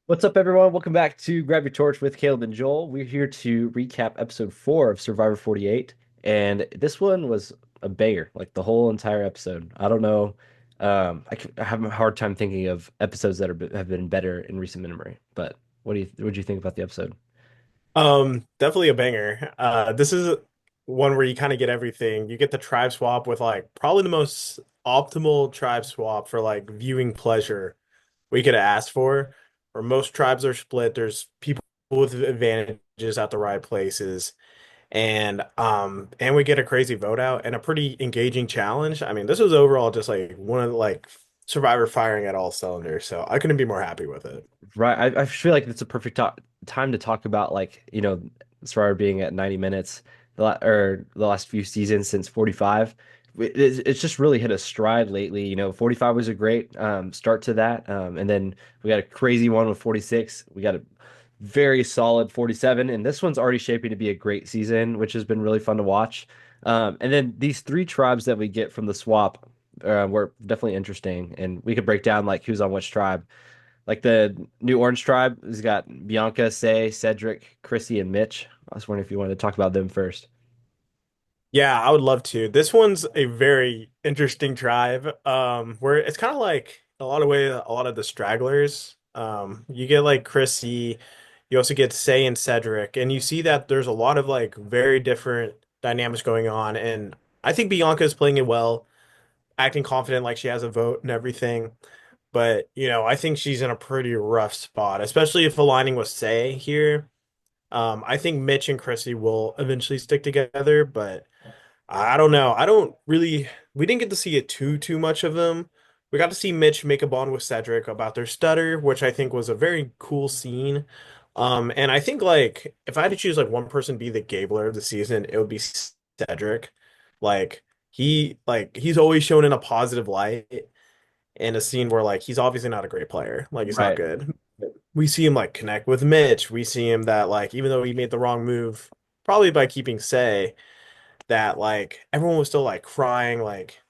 What's up, everyone? Welcome back to Grab Your Torch with Caleb and Joel. We're here to recap episode 4 of Survivor 48. And this one was a banger, like the whole entire episode. I don't know. I have a hard time thinking of episodes that have been better in recent memory. But what do you think about the episode? Definitely a banger. This is one where you kind of get everything. You get the tribe swap with like probably the most optimal tribe swap for like viewing pleasure we could have asked for. Where most tribes are split, there's people with advantages at the right places, and we get a crazy vote out and a pretty engaging challenge. I mean, this was overall just like one of like Survivor firing at all cylinders, so I couldn't be more happy with it. Right. I feel like it's a perfect time to talk about Survivor being at 90 minutes, or the last few seasons since 45. It's just really hit a stride lately. 45 was a great start to that. And then we got a crazy one with 46. We got a very solid 47, and this one's already shaping to be a great season, which has been really fun to watch. And then these three tribes that we get from the swap were definitely interesting, and we could break down like who's on which tribe. Like the New Orange Tribe has got Bianca, Say, Cedric, Chrissy, and Mitch. I was wondering if you wanted to talk about them first. Yeah, I would love to. This one's a very interesting tribe, where it's kind of like a lot of ways, a lot of the stragglers. You get like Chrissy, you also get Say and Cedric, and you see that there's a lot of like very different dynamics going on. And I think Bianca is playing it well, acting confident like she has a vote and everything. But, I think she's in a pretty rough spot, especially if aligning with Say here. I think Mitch and Chrissy will eventually stick together, but I don't know. I don't really. We didn't get to see it too much of them. We got to see Mitch make a bond with Cedric about their stutter, which I think was a very cool scene. And I think like if I had to choose like one person to be the Gabler of the season, it would be Cedric. He's always shown in a positive light in a scene where like he's obviously not a great player. Like he's not Right. good. We see him like connect with Mitch. We see him that like even though he made the wrong move, probably by keeping Say that like everyone was still like crying. Like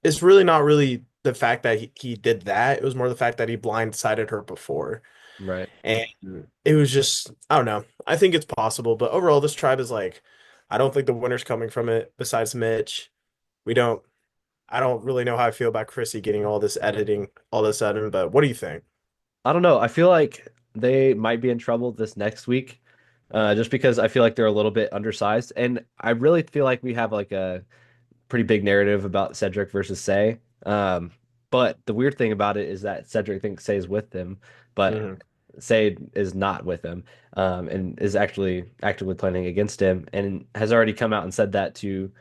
it's really not really the fact that he did that. It was more the fact that he blindsided her before. Right. And it was just, I don't know. I think it's possible, but overall, this tribe is like, I don't think the winner's coming from it besides Mitch. We don't, I don't really know how I feel about Chrissy getting all this editing all of a sudden, but what do you think? I don't know. I feel like they might be in trouble this next week, just because I feel like they're a little bit undersized, and I really feel like we have like a pretty big narrative about Cedric versus Say. But the weird thing about it is that Cedric thinks Say is with him, but Hmm. Say is not with him, and is actually actively planning against him, and has already come out and said that to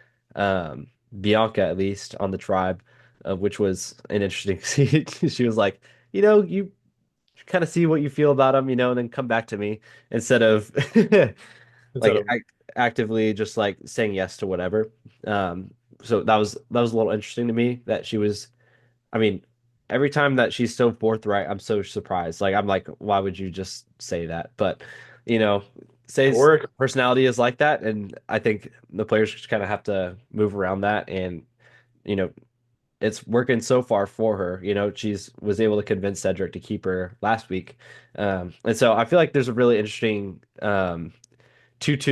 Bianca, at least on the tribe, which was an interesting scene. She was like, you kind of see what you feel about him, and then come back to me instead of Instead like of, actively just like saying yes to whatever. So that was a little interesting to me that she was. I mean, every time that she's so forthright, I'm so surprised. Like I'm like, why would you just say that? But you know, it Say's worked. personality is like that, and I think the players just kind of have to move around that, and you know, it's working so far for her. She's was able to convince Cedric to keep her last week, and so I feel like there's a really interesting 2-2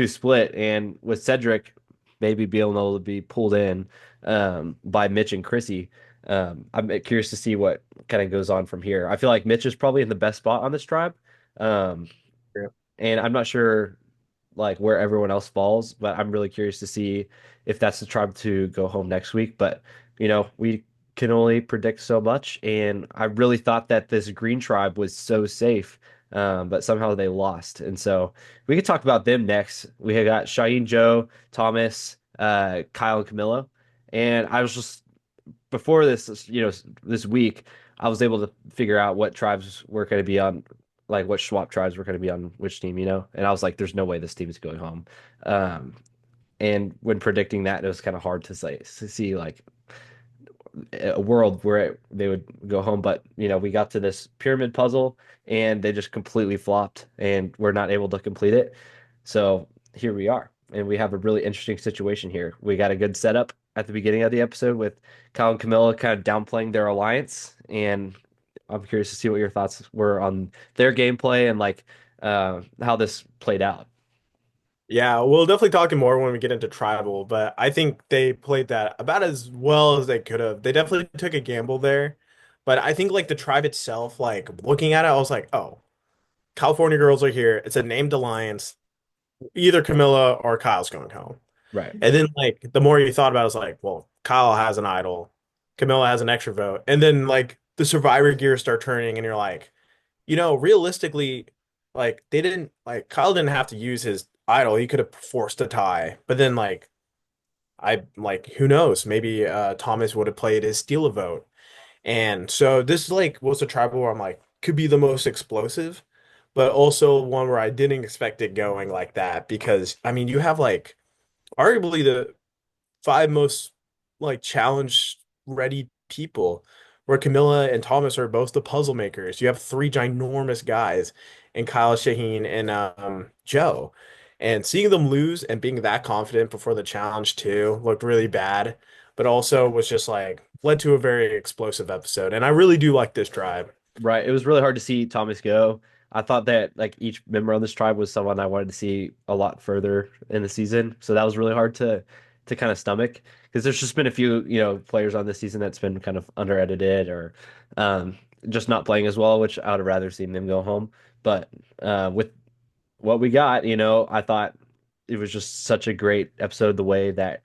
split, and with Cedric maybe being able to be pulled in by Mitch and Chrissy. I'm curious to see what kind of goes on from here. I feel like Mitch is probably in the best spot on this tribe, um, Yeah. and I'm not sure like where everyone else falls, but I'm really curious to see if that's the tribe to go home next week. But we can only predict so much, and I really thought that this green tribe was so safe, but somehow they lost, and so we could talk about them next. We had got Shaheen, Joe, Thomas, Kyle, and Camilla, and I was just before this week, I was able to figure out what tribes were going to be on, like what swap tribes were going to be on which team, and I was like, there's no way this team is going home. Um, and when predicting that, it was kind of hard to see like a world where they would go home. But we got to this pyramid puzzle, and they just completely flopped, and we're not able to complete it. So here we are, and we have a really interesting situation here. We got a good setup at the beginning of the episode with Kyle and Camilla kind of downplaying their alliance, and I'm curious to see what your thoughts were on their gameplay and like how this played out. Yeah, we'll definitely talk more when we get into tribal, but I think they played that about as well as they could have. They definitely took a gamble there, but I think like the tribe itself, like looking at it, I was like, oh, California girls are here. It's a named alliance. Either Camilla or Kyle's going home. Right. And then like the more you thought about it, it's like, well, Kyle has an idol, Camilla has an extra vote, and then like the survivor gears start turning, and you're like, realistically, like they didn't like Kyle didn't have to use his idol. He could have forced a tie. But then like I like who knows? Maybe Thomas would have played his steal a vote. And so this like was a tribal where I'm like could be the most explosive, but also one where I didn't expect it going like that because I mean you have like arguably the five most like challenge ready people where Camilla and Thomas are both the puzzle makers. You have three ginormous guys and Kyle Shaheen and Joe. And seeing them lose and being that confident before the challenge too looked really bad, but also was just like led to a very explosive episode. And I really do like this drive. Right. It was really hard to see Thomas go. I thought that like each member on this tribe was someone I wanted to see a lot further in the season. So that was really hard to kind of stomach because there's just been a few, players on this season that's been kind of under edited or just not playing as well, which I would have rather seen them go home. But with what we got, I thought it was just such a great episode the way that,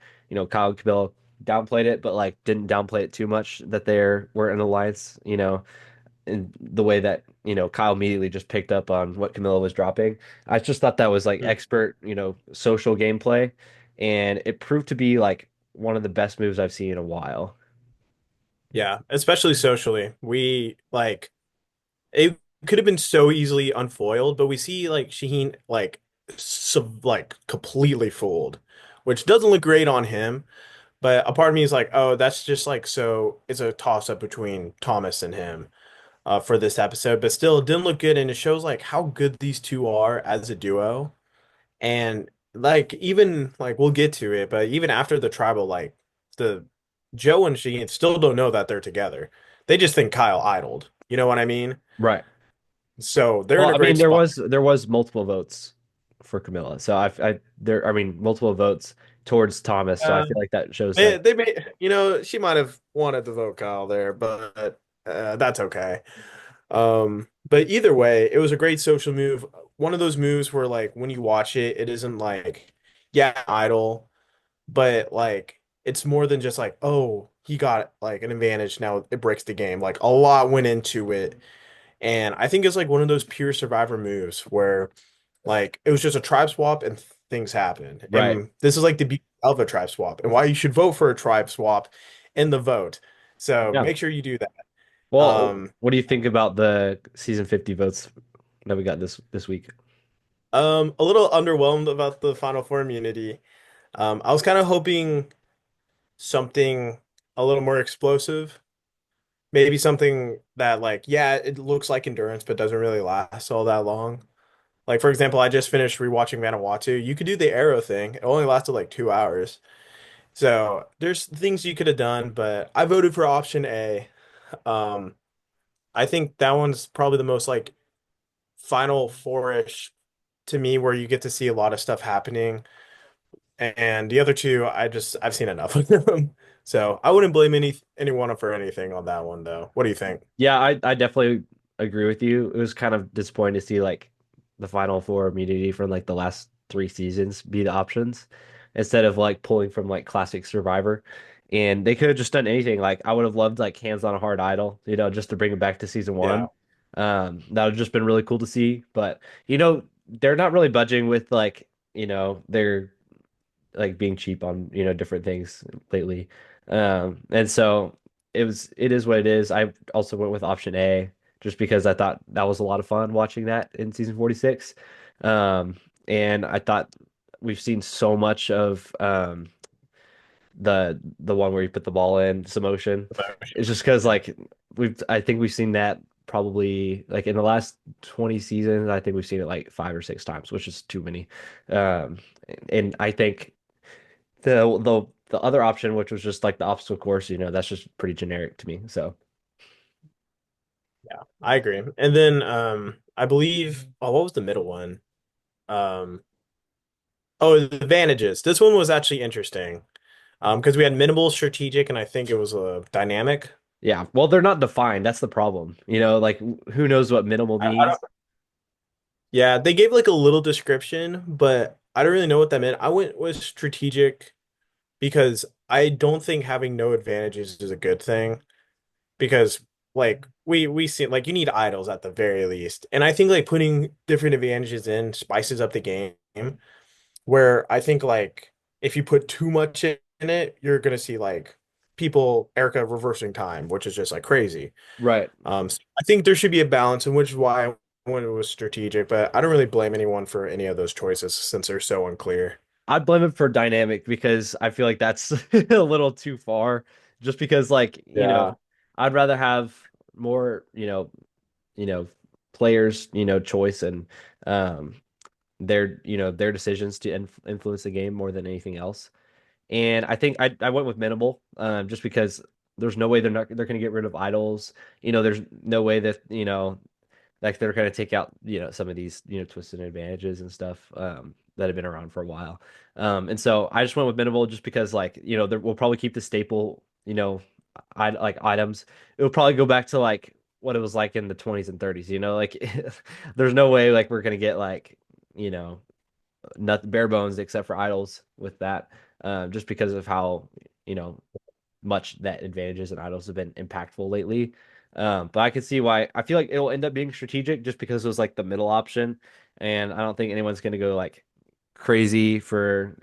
Kyle and Camille downplayed it, but like didn't downplay it too much that were an alliance, in the way that Kyle immediately just picked up on what Camilla was dropping. I just thought that was like expert, social gameplay, and it proved to be like one of the best moves I've seen in a while. Yeah, especially socially. We like it could have been so easily unfoiled, but we see like Shaheen like like completely fooled, which doesn't look great on him. But a part of me is like, oh, that's just like so it's a toss up between Thomas and him for this episode. But still, it didn't look good, and it shows like how good these two are as a duo. And like even like we'll get to it, but even after the tribal, like the Joe and Shaheen still don't know that they're together. They just think Kyle idled. You know what I mean? Right. So they're in Well, a I mean, great there spot. was there was multiple votes for Camilla, so I mean, multiple votes towards Thomas. So I Uh, feel like that shows they, like they may, she might have wanted to vote Kyle there, but that's okay. But either way, it was a great social move. One of those moves where like when you watch it, it isn't like, yeah, idle, but like it's more than just like, oh, he got like an advantage. Now it breaks the game. Like a lot went into it. And I think it's like one of those pure survivor moves where like it was just a tribe swap and things happen. right. And this is like the beauty of a tribe swap and why you should vote for a tribe swap in the vote. So Yeah. make sure you do that. Well, Um, what do you think about the season 50 votes that we got this week? a little underwhelmed about the Final Four immunity. I was kind of hoping something a little more explosive. Maybe something that like, yeah, it looks like endurance, but doesn't really last all that long. Like for example, I just finished rewatching Vanuatu. You could do the arrow thing. It only lasted like 2 hours. So there's things you could have done, but I voted for option A. Um, I think that one's probably the most like Final Four-ish to me, where you get to see a lot of stuff happening. And the other two, I've seen enough of them. So I wouldn't blame anyone for anything on that one though. What do you think? Yeah, I definitely agree with you. It was kind of disappointing to see like the Final Four immunity from like the last three seasons be the options instead of like pulling from like classic Survivor. And they could have just done anything. Like I would have loved like Hands on a Hard Idol, just to bring it back to season Yeah. one. That would have just been really cool to see. But they're not really budging with like, their like being cheap on different things lately. And so it is what it is. I also went with option A just because I thought that was a lot of fun watching that in season 46. Um, and I thought we've seen so much of the one where you put the ball in some motion. It's just because like I think we've seen that probably like in the last 20 seasons. I think we've seen it like five or six times, which is too many. Um, and I think the other option, which was just like the obstacle course, that's just pretty generic to me. So Yeah, I agree. And then I believe what was the middle one? Um oh, the advantages. This one was actually interesting. Because we had minimal, strategic, and I think it was a dynamic. Yeah, well, they're not defined. That's the problem. Like who knows what minimal I means? don't, yeah, they gave like a little description, but I don't really know what that meant. I went with strategic because I don't think having no advantages is a good thing because like we see like you need idols at the very least. And I think like putting different advantages in spices up the game where I think like if you put too much in it, you're gonna see like people Erica reversing time, which is just like crazy. Right. So I think there should be a balance, and which is why I went with strategic, but I don't really blame anyone for any of those choices since they're so unclear. I'd blame it for dynamic because I feel like that's a little too far. Just because, like, Yeah, I'd rather have more, you know, players, choice and um their decisions to influence the game more than anything else. And I think I went with minimal, just because there's no way they're going to get rid of idols. There's no way that like they're going to take out some of these twisted advantages and stuff that have been around for a while. And so I just went with minimal just because like we'll probably keep the staple like items. It will probably go back to like what it was like in the 20s and 30s. Like there's no way like we're going to get like you know not bare bones except for idols with that, just because of how you know much that advantages and idols have been impactful lately. But I can see why I feel like it'll end up being strategic just because it was like the middle option, and I don't think anyone's gonna go like crazy for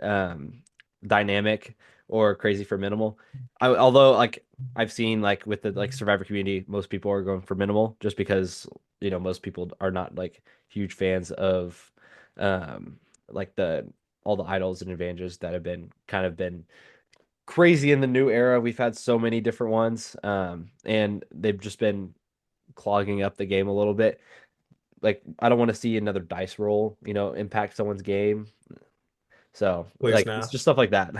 dynamic or crazy for minimal. Although like I've seen like with the like Survivor community, most people are going for minimal just because most people are not like huge fans of like the all the idols and advantages that have been kind of been crazy in the new era. We've had so many different ones, and they've just been clogging up the game a little bit. Like, I don't want to see another dice roll, impact someone's game. So, please like, it's no. just stuff like that.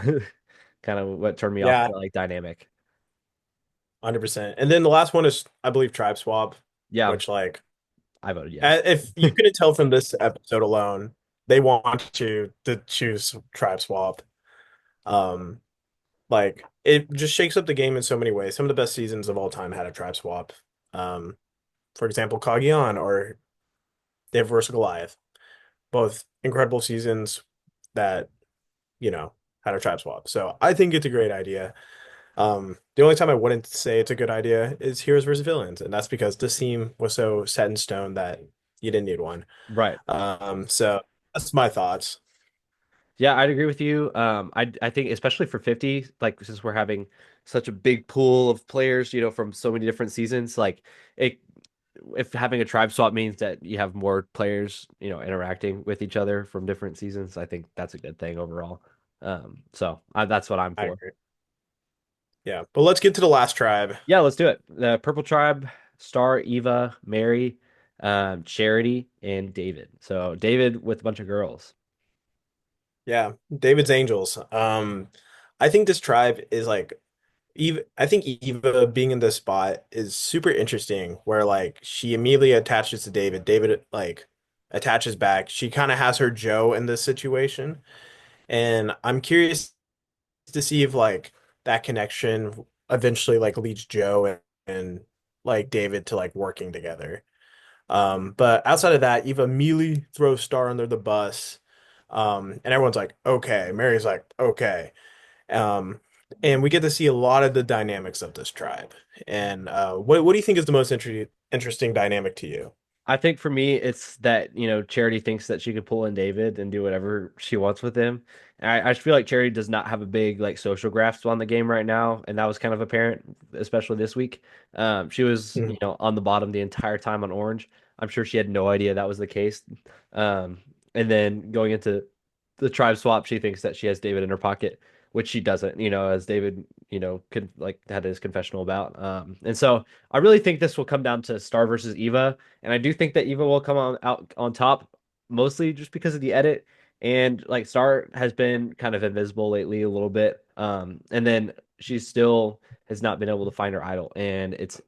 Kind of what turned me off Yeah, to like dynamic. 100%. And then the last one is, I believe, Tribe Swap, Yeah, which like I voted yes. if you couldn't tell from this episode alone, they want you to choose Tribe Swap. Um, like it just shakes up the game in so many ways. Some of the best seasons of all time had a Tribe Swap. Um, for example, Cagayan or Dave vs. Goliath, both incredible seasons that had a Tribe Swap. So I think it's a great idea. The only time I wouldn't say it's a good idea is Heroes versus Villains, and that's because this theme was so set in stone that you didn't need one. Right. So that's my thoughts. Yeah, I'd agree with you. I think especially for 50, like since we're having such a big pool of players, from so many different seasons, like it if having a tribe swap means that you have more players, interacting with each other from different seasons, I think that's a good thing overall. That's what I'm I for. agree. Yeah, but let's get to the last tribe. Yeah, let's do it. The Purple Tribe, Star, Eva, Mary, Charity, and David. So David with a bunch of girls. Yeah, David's Angels. I think this tribe is like Eva. I think Eva being in this spot is super interesting. Where like she immediately attaches to David. David like attaches back. She kind of has her Joe in this situation, and I'm curious to see if like that connection eventually like leads Joe and like David to like working together. But outside of that, Eva immediately throws Star under the bus. And everyone's like, okay. Mary's like, okay. Um, and we get to see a lot of the dynamics of this tribe. And what do you think is the most interesting dynamic to you? I think for me, it's that, Charity thinks that she could pull in David and do whatever she wants with him. And I just feel like Charity does not have a big like social grasp on the game right now, and that was kind of apparent, especially this week. She was, Mhm. on the bottom the entire time on Orange. I'm sure she had no idea that was the case. And then going into the tribe swap, she thinks that she has David in her pocket, which she doesn't, as David, could like had his confessional about. And so I really think this will come down to Star versus Eva. And I do think that Eva will come out on top, mostly just because of the edit. And like Star has been kind of invisible lately a little bit. And then she still has not been able to find her idol. And it's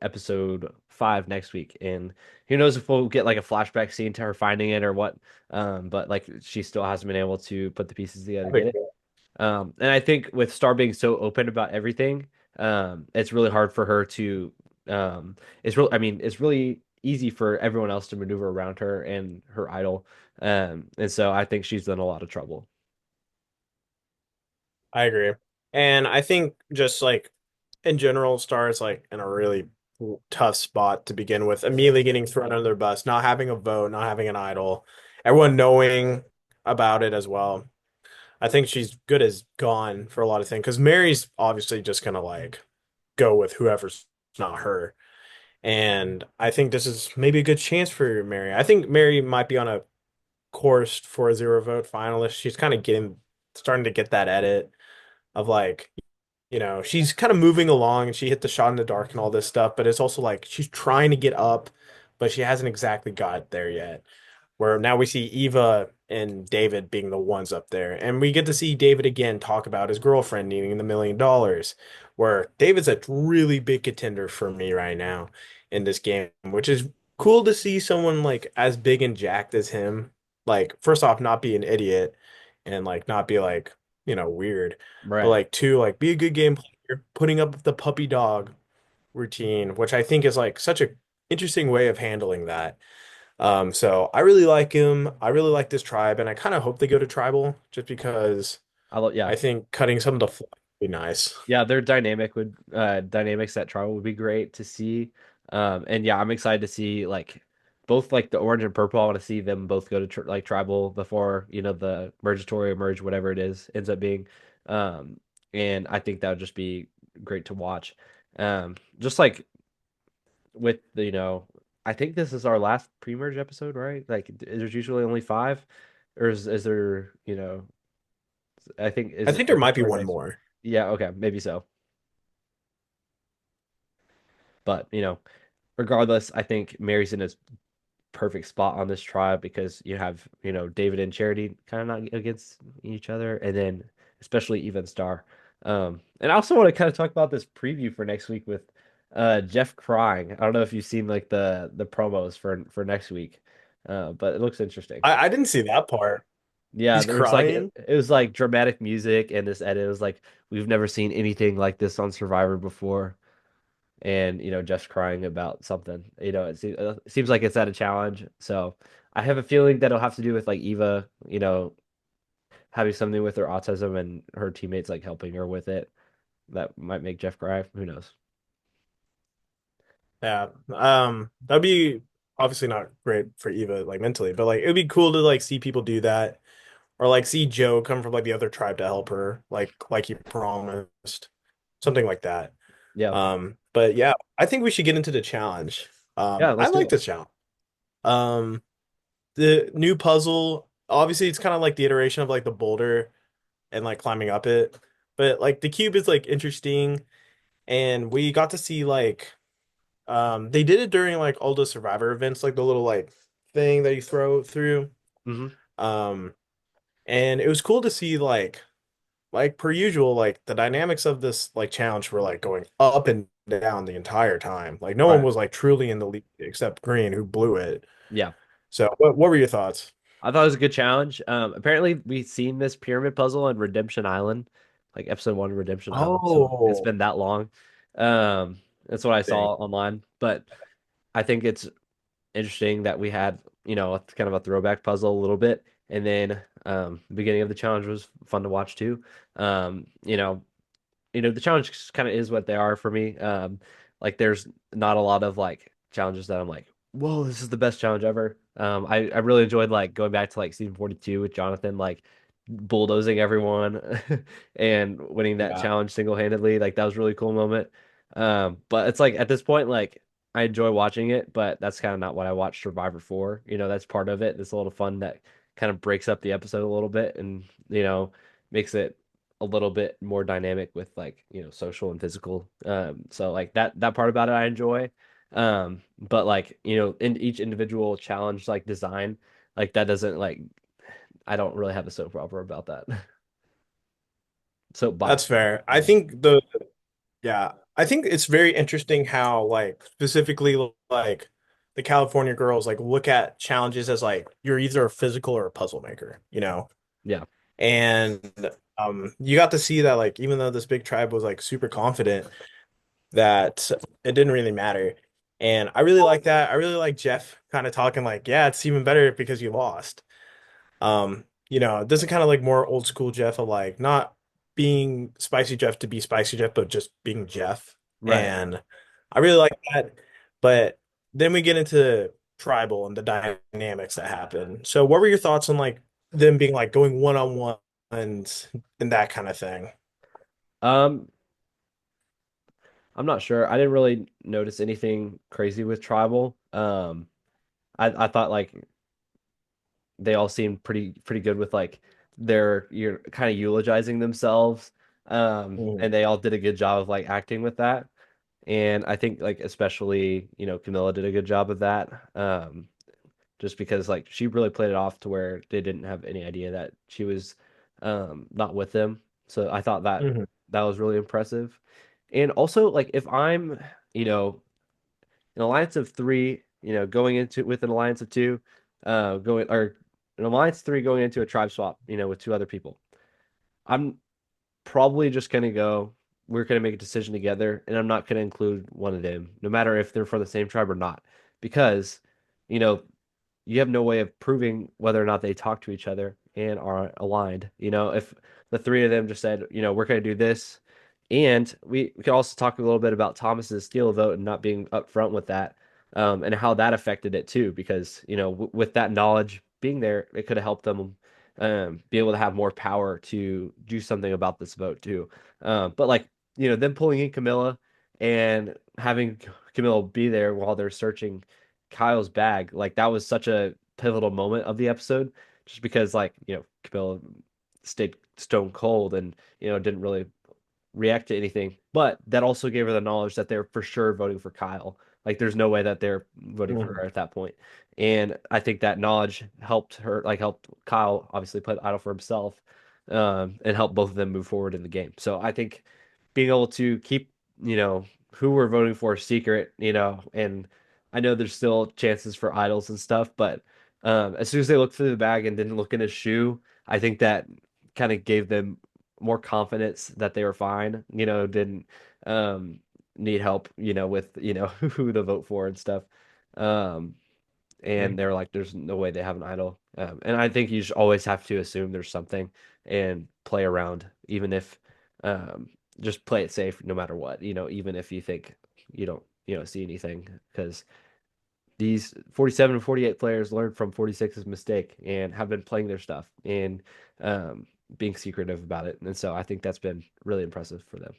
episode 5 next week, and who knows if we'll get like a flashback scene to her finding it or what. But like she still hasn't been able to put the pieces together to get That'd be it. cool. And I think with Star being so open about everything, it's really hard for her to. I mean, it's really easy for everyone else to maneuver around her and her idol. And so I think she's in a lot of trouble. I agree. And I think just like in general, Star is like in a really tough spot to begin with. Immediately getting thrown under the bus, not having a vote, not having an idol, everyone knowing about it as well. I think she's good as gone for a lot of things because Mary's obviously just gonna like go with whoever's not her. And I think this is maybe a good chance for Mary. I think Mary might be on a course for a zero vote finalist. She's kind of starting to get that edit of like, she's kind of moving along and she hit the shot in the dark and all this stuff, but it's also like she's trying to get up, but she hasn't exactly got there yet. Where now we see Eva and David being the ones up there. And we get to see David again talk about his girlfriend needing the $1 million, where David's a really big contender for me right now in this game, which is cool to see someone like as big and jacked as him. Like, first off, not be an idiot and like not be like, weird, but Right. like two, like be a good game player, putting up the puppy dog routine, which I think is like such a interesting way of handling that. So I really like him. I really like this tribe, and I kind of hope they go to tribal just because Yeah. I think cutting some of the fluff would be nice. Yeah, their dynamics that trial would be great to see. And yeah, I'm excited to see like both like the orange and purple. I want to see them both go to like tribal before, the mergatory or merge, whatever it is, ends up being. Um, and I think that would just be great to watch. Just like with I think this is our last pre-merge episode, right? Like there's usually only five, or is there, I think I is think there are we might be starting one next? more. Yeah, okay, maybe so. But, regardless, I think Mary's in a perfect spot on this tribe because you have, David and Charity kind of not against each other, and then especially Even Star. And I also want to kind of talk about this preview for next week with Jeff crying. I don't know if you've seen like the promos for next week. But it looks interesting. I didn't see that part. Yeah, He's there was like it, crying. it was like dramatic music and this edit was like we've never seen anything like this on Survivor before. And just crying about something. It seems like it's at a challenge. So I have a feeling that it'll have to do with like Eva, having something with her autism and her teammates like helping her with it. That might make Jeff cry. Who knows? Yeah. That'd be obviously not great for Eva like mentally, but like it'd be cool to like see people do that or like see Joe come from like the other tribe to help her like he promised. Something like that. Yeah, But yeah, I think we should get into the challenge. yeah. I Let's do like it. the challenge. Um, the new puzzle, obviously, it's kind of like the iteration of like the boulder and like climbing up it, but like the cube is like interesting, and we got to see like they did it during like all the Survivor events, like the little like thing that you throw through. Hmm. Um, and it was cool to see like per usual, like the dynamics of this like challenge were like going up and down the entire time. Like no one Right. was like truly in the lead except Green, who blew it. Yeah. So what were your thoughts? I thought it was a good challenge. Apparently we've seen this pyramid puzzle in Redemption Island, like episode 1 of Redemption Island. So it's Oh, been that long. That's what I dang. saw online. But I think it's interesting that we had, kind of a throwback puzzle a little bit. And then the beginning of the challenge was fun to watch too. Um, you know, the challenge kind of is what they are for me. Like there's not a lot of like challenges that I'm like, whoa, this is the best challenge ever. I really enjoyed like going back to like season 42 with Jonathan, like bulldozing everyone and winning that Yeah, challenge single-handedly. Like that was a really cool moment. But it's like at this point, like I enjoy watching it, but that's kind of not what I watch Survivor for. That's part of it. It's a little fun that kind of breaks up the episode a little bit and, makes it a little bit more dynamic with like, social and physical. So like that part about it I enjoy. But like, in each individual challenge like design, like that doesn't like I don't really have a soap opera about that. that's Soapbox. fair. I I mean. think yeah. I think it's very interesting how like specifically like the California girls like look at challenges as like you're either a physical or a puzzle maker, you know? Yeah, And you got to see that like even though this big tribe was like super confident that it didn't really matter. And I really like that. I really like Jeff kind of talking like, yeah, it's even better because you lost. This is kind of like more old school Jeff of like not being spicy Jeff to be spicy Jeff, but just being Jeff. right. And I really like that. But then we get into tribal and the dynamics that happen. So what were your thoughts on like them being like going one on one and that kind of thing? Um, I'm not sure. I didn't really notice anything crazy with tribal. I thought like they all seemed pretty good with like their you're kind of eulogizing themselves. Mhm. And they all did a good job of like acting with that. And I think like especially, Camilla did a good job of that. Just because like she really played it off to where they didn't have any idea that she was not with them. So I thought that Mhm. that was really impressive. And also like if I'm, you know, an alliance of three, going into with an alliance of two, going or an alliance three going into a tribe swap, with two other people. I'm probably just gonna go. We're gonna make a decision together, and I'm not gonna include one of them, no matter if they're from the same tribe or not, because you know you have no way of proving whether or not they talk to each other and are aligned. If the three of them just said, we're going to do this, and we could also talk a little bit about Thomas's steal vote and not being upfront with that, and how that affected it too, because with that knowledge being there, it could have helped them be able to have more power to do something about this vote too. But like them pulling in Camilla and having Camilla be there while they're searching Kyle's bag, like that was such a pivotal moment of the episode, just because like, Camilla stayed stone cold and, didn't really react to anything. But that also gave her the knowledge that they're for sure voting for Kyle. Like there's no way that they're voting for Mhm. her at that point. And I think that knowledge helped her, like helped Kyle obviously put idol for himself, and help both of them move forward in the game. So I think being able to keep, who we're voting for secret, and I know there's still chances for idols and stuff, but as soon as they looked through the bag and didn't look in his shoe, I think that kind of gave them more confidence that they were fine, didn't um need help, with, who to vote for and stuff. Um and Mhm. they were like, there's no way they have an idol. And I think you should always have to assume there's something and play around, even if um just play it safe no matter what, even if you think you don't see anything, because these 47 and 48 players learned from 46's mistake and have been playing their stuff and um, being secretive about it. And so I think that's been really impressive for them.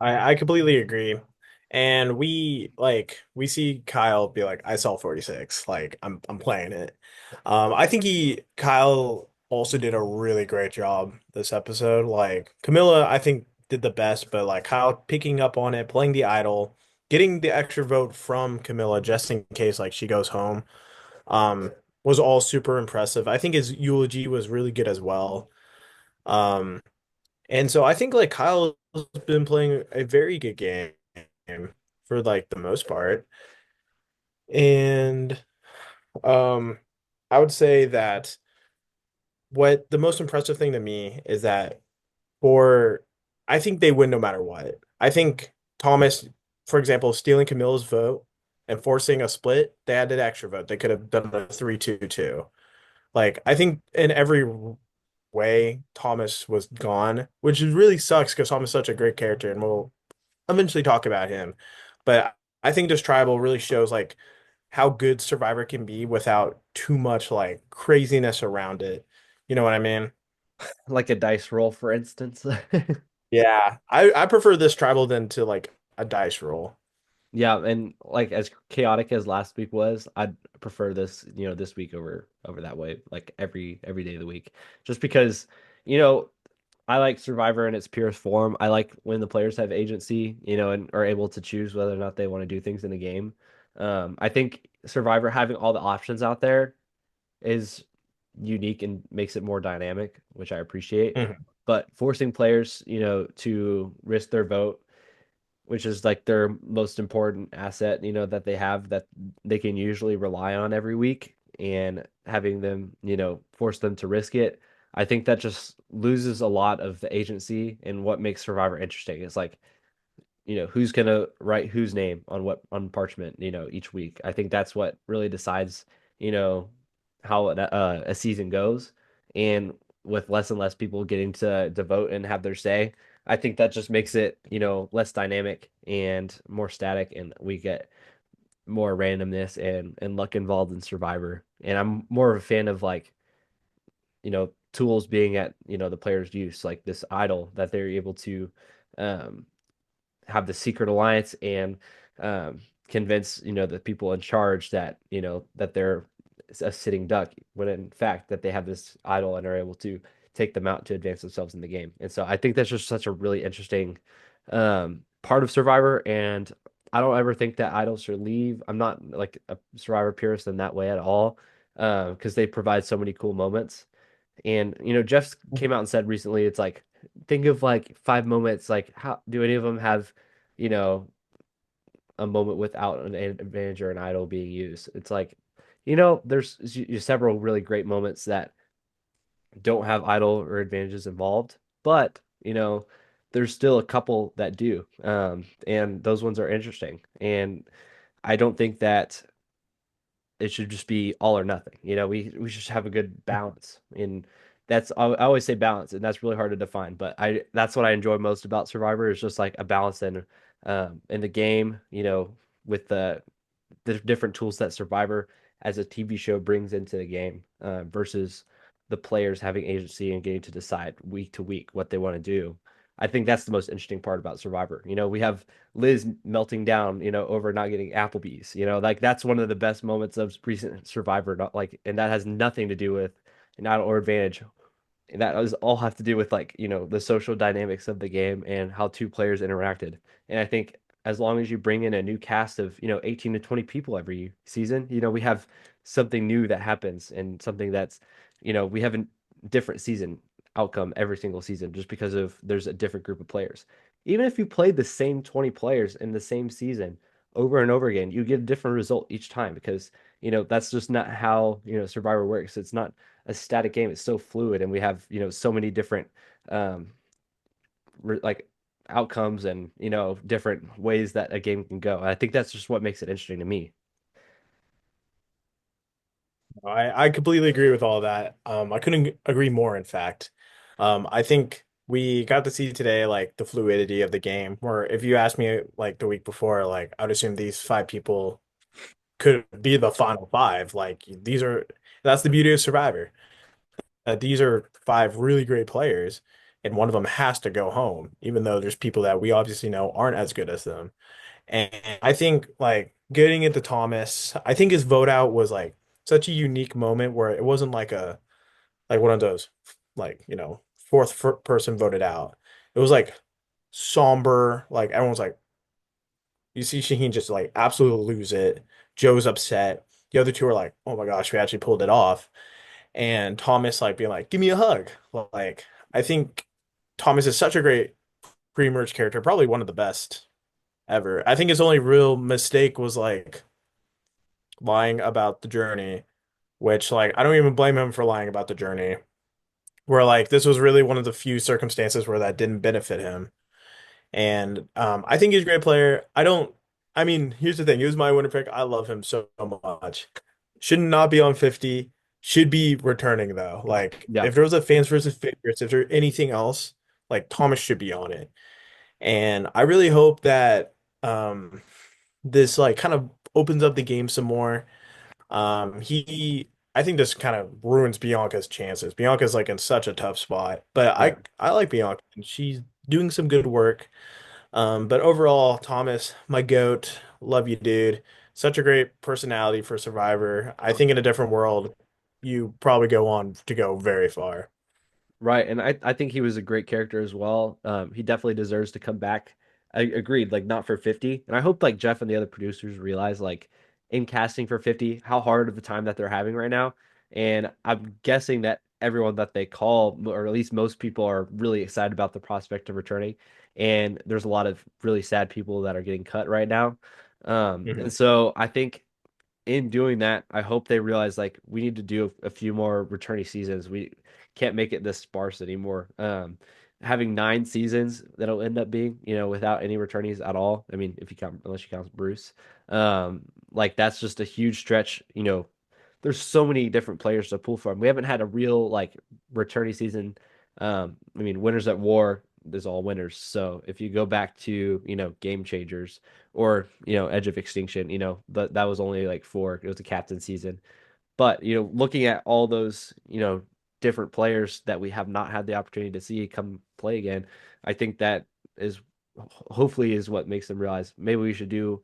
I completely agree. And we see Kyle be like, I saw 46. Like I'm playing it. I think he Kyle also did a really great job this episode. Like Camilla, I think did the best, but like Kyle picking up on it, playing the idol, getting the extra vote from Camilla just in case like she goes home, was all super impressive. I think his eulogy was really good as well. Um, and so I think like Kyle's been playing a very good game for like the most part. And um I would say that what the most impressive thing to me is that for I think they win no matter what. I think Thomas, for example, stealing Camilla's vote and forcing a split, they had an extra vote. They could have done a 3-2-2. Like I think in every way Thomas was gone, which really sucks because Thomas is such a great character and we'll eventually talk about him. But I think this tribal really shows like how good Survivor can be without too much like craziness around it. You know what I mean? Like a dice roll, for instance. Yeah. I prefer this tribal than to like a dice roll. Yeah, and like as chaotic as last week was, I'd prefer this, this week over that way, like every day of the week. Just because, you know, I like Survivor in its purest form. I like when the players have agency, and are able to choose whether or not they want to do things in the game. I think Survivor having all the options out there is unique and makes it more dynamic, which I appreciate. Mhm. But forcing players, to risk their vote which is like their most important asset, that they have that they can usually rely on every week, and having them, force them to risk it, I think that just loses a lot of the agency and what makes Survivor interesting. It's like, who's gonna write whose name on what on parchment, each week. I think that's what really decides, you know, how a season goes. And with less and less people getting to vote and have their say, I think that just makes it, less dynamic and more static, and we get more randomness and luck involved in Survivor. And I'm more of a fan of like, tools being at, the player's use, like this idol that they're able to um have the secret alliance and um, convince the people in charge that that they're a sitting duck, when in fact that they have this idol and are able to take them out to advance themselves in the game. And so I think that's just such a really interesting part of Survivor, and I don't ever think that idols should leave. I'm not like a Survivor purist in that way at all, because they provide so many cool moments. And Jeff came out and said recently, it's like, think of like 5 moments. Like, how do any of them have, you know, a moment without an advantage or an idol being used? It's like, there's several really great moments that don't have idol or advantages involved, but there's still a couple that do, and those ones are interesting. And I don't think that it should just be all or nothing. We should have a good balance. And I always say balance, and that's really hard to define. But that's what I enjoy most about Survivor, is just like a balance in the game. With the different tools that Survivor as a TV show brings into the game, versus the players having agency and getting to decide week to week what they want to do. I think that's the most interesting part about Survivor. We have Liz melting down, over not getting Applebee's. Like that's one of the best moments of recent Survivor. Not like, and that has nothing to do with an idol or advantage. And that was all have to do with like, the social dynamics of the game and how two players interacted. And I think as long as you bring in a new cast of, 18 to 20 people every season, we have something new that happens, and something that's, we have a different season outcome every single season, just because of there's a different group of players. Even if you played the same 20 players in the same season over and over again, you get a different result each time, because, that's just not how, Survivor works. It's not a static game. It's so fluid, and we have, so many different um like outcomes, and different ways that a game can go. I think that's just what makes it interesting to me. I completely agree with all that. I couldn't agree more, in fact. I think we got to see today like the fluidity of the game, where if you asked me like the week before, like I'd assume these five people could be the final five. Like that's the beauty of Survivor. These are five really great players, and one of them has to go home, even though there's people that we obviously know aren't as good as them. And I think like getting into Thomas, I think his vote out was like such a unique moment where it wasn't like one of those like, fourth person voted out. It was like somber, like everyone's like you see Shaheen just like absolutely lose it. Joe's upset. The other two are like, "Oh my gosh, we actually pulled it off." And Thomas like being like, "Give me a hug." Like I think Thomas is such a great pre-merge character, probably one of the best ever. I think his only real mistake was like lying about the journey, which like I don't even blame him for lying about the journey. Where like this was really one of the few circumstances where that didn't benefit him. And I think he's a great player. I mean, here's the thing. He was my winner pick. I love him so much. Should not be on 50. Should be returning though. Like Yeah. if there was a fans versus favorites, if there anything else, like Thomas should be on it. And I really hope that this like kind of opens up the game some more. I think this kind of ruins Bianca's chances. Bianca's like in such a tough spot, but Yeah. I like Bianca and she's doing some good work. But overall, Thomas, my goat, love you, dude. Such a great personality for Survivor. I think in a different world, you probably go on to go very far. Right. And I think he was a great character as well. He definitely deserves to come back. I agreed, like not for 50. And I hope like Jeff and the other producers realize, like, in casting for 50, how hard of the time that they're having right now. And I'm guessing that everyone that they call, or at least most people, are really excited about the prospect of returning. And there's a lot of really sad people that are getting cut right now. Hmm. And so I think in doing that, I hope they realize like we need to do a few more returning seasons. We can't make it this sparse anymore. Having 9 seasons that'll end up being, without any returnees at all. I mean, if you count, unless you count Bruce, like that's just a huge stretch. There's so many different players to pull from. We haven't had a real like returning season. I mean, winners at war is all winners. So if you go back to, game changers or, edge of extinction, that was only like four. It was a captain season. But, looking at all those, different players that we have not had the opportunity to see come play again, I think that is hopefully is what makes them realize maybe we should do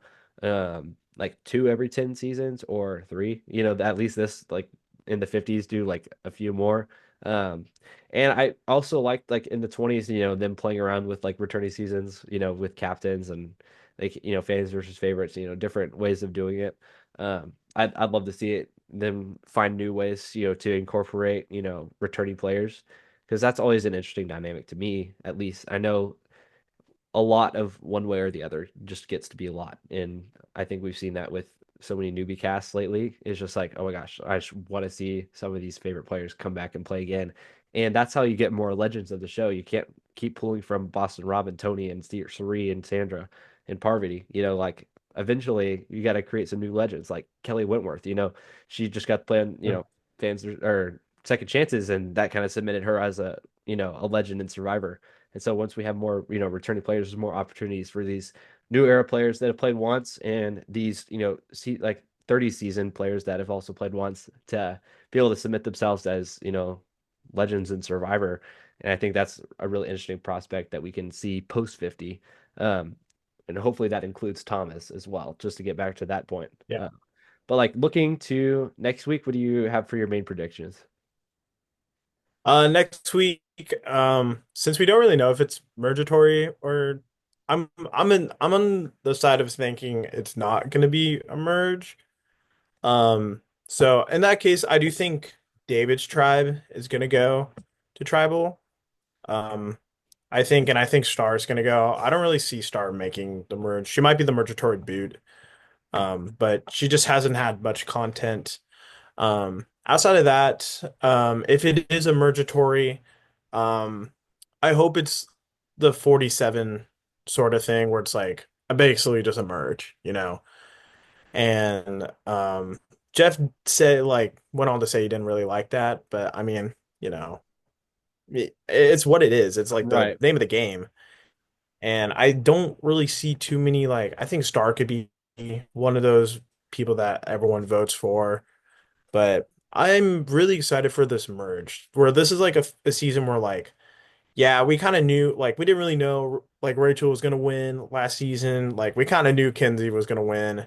like two every 10 seasons or three, at least this like in the 50s do like a few more. Um and I also liked like in the 20s, them playing around with like returning seasons, with captains and like, fans versus favorites, different ways of doing it. I'd love to see it them find new ways, to incorporate, returning players because that's always an interesting dynamic to me, at least. I know a lot of one way or the other just gets to be a lot. And I think we've seen that with so many newbie casts lately. It's just like, oh my gosh, I just want to see some of these favorite players come back and play again. And that's how you get more legends of the show. You can't keep pulling from Boston Rob and Tony and Suri and Sandra and Parvati. Like eventually you got to create some new legends like Kelly Wentworth. She just got playing, fans or second chances, and that kind of cemented her as a legend in Survivor. And so once we have more, returning players, there's more opportunities for these new era players that have played once and these, like 30 season players that have also played once to be able to submit themselves as, legends in Survivor. And I think that's a really interesting prospect that we can see post 50. Um, and hopefully that includes Thomas as well, just to get back to that point. Yeah. But like looking to next week, what do you have for your main predictions? Next week, since we don't really know if it's mergatory or I'm on the side of thinking it's not gonna be a merge. So in that case, I do think David's tribe is gonna go to tribal. Um, I think Star's gonna go. I don't really see Star making the merge. She might be the mergatory boot, but she just hasn't had much content. Outside of that, if it is a mergatory, um, I hope it's the 47 sort of thing where it's like basically just a merge. And Jeff said like went on to say he didn't really like that, but I mean, it's what it is. It's like the Right. name of the game. And I don't really see too many like I think Star could be one of those people that everyone votes for. But I'm really excited for this merge, where this is like a season where like, yeah, we kind of knew like we didn't really know like Rachel was gonna win last season. Like we kind of knew Kenzie was gonna win,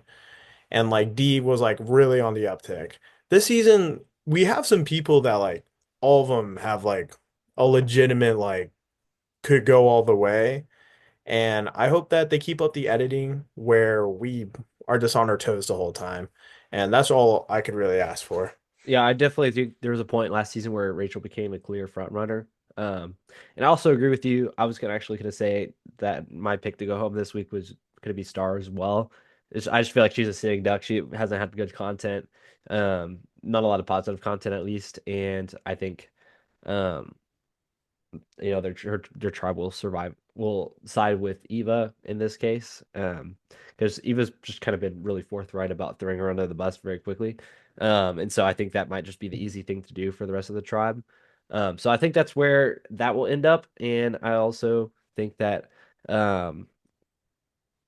and like Dee was like really on the uptick. This season, we have some people that like all of them have like a legitimate like could go all the way. And I hope that they keep up the editing where we are just on our toes the whole time. And that's all I could really ask for. Yeah, I definitely think there was a point last season where Rachel became a clear front runner. And I also agree with you. I was gonna say that my pick to go home this week was gonna be Star as well. I just feel like she's a sitting duck. She hasn't had good content, not a lot of positive content at least. And I think, um, their tribe will survive, will side with Eva in this case, because Eva's just kind of been really forthright about throwing her under the bus very quickly, and so I think that might just be the easy thing to do for the rest of the tribe. So I think that's where that will end up, and I also think that um,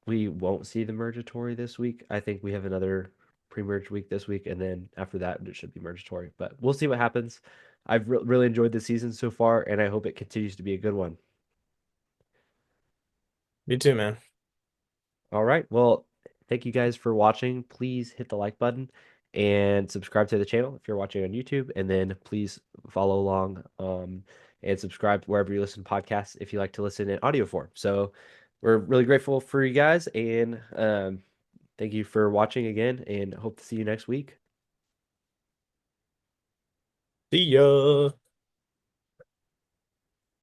we won't see the Mergatory this week. I think we have another pre-merge week this week, and then after that, it should be Mergatory. But we'll see what happens. I've really enjoyed the season so far, and I hope it continues to be a good one. Me too, man. All right. Well, thank you guys for watching. Please hit the like button and subscribe to the channel if you're watching on YouTube. And then please follow along and subscribe wherever you listen to podcasts if you like to listen in audio form. So we're really grateful for you guys and thank you for watching again and hope to see you next week. See ya.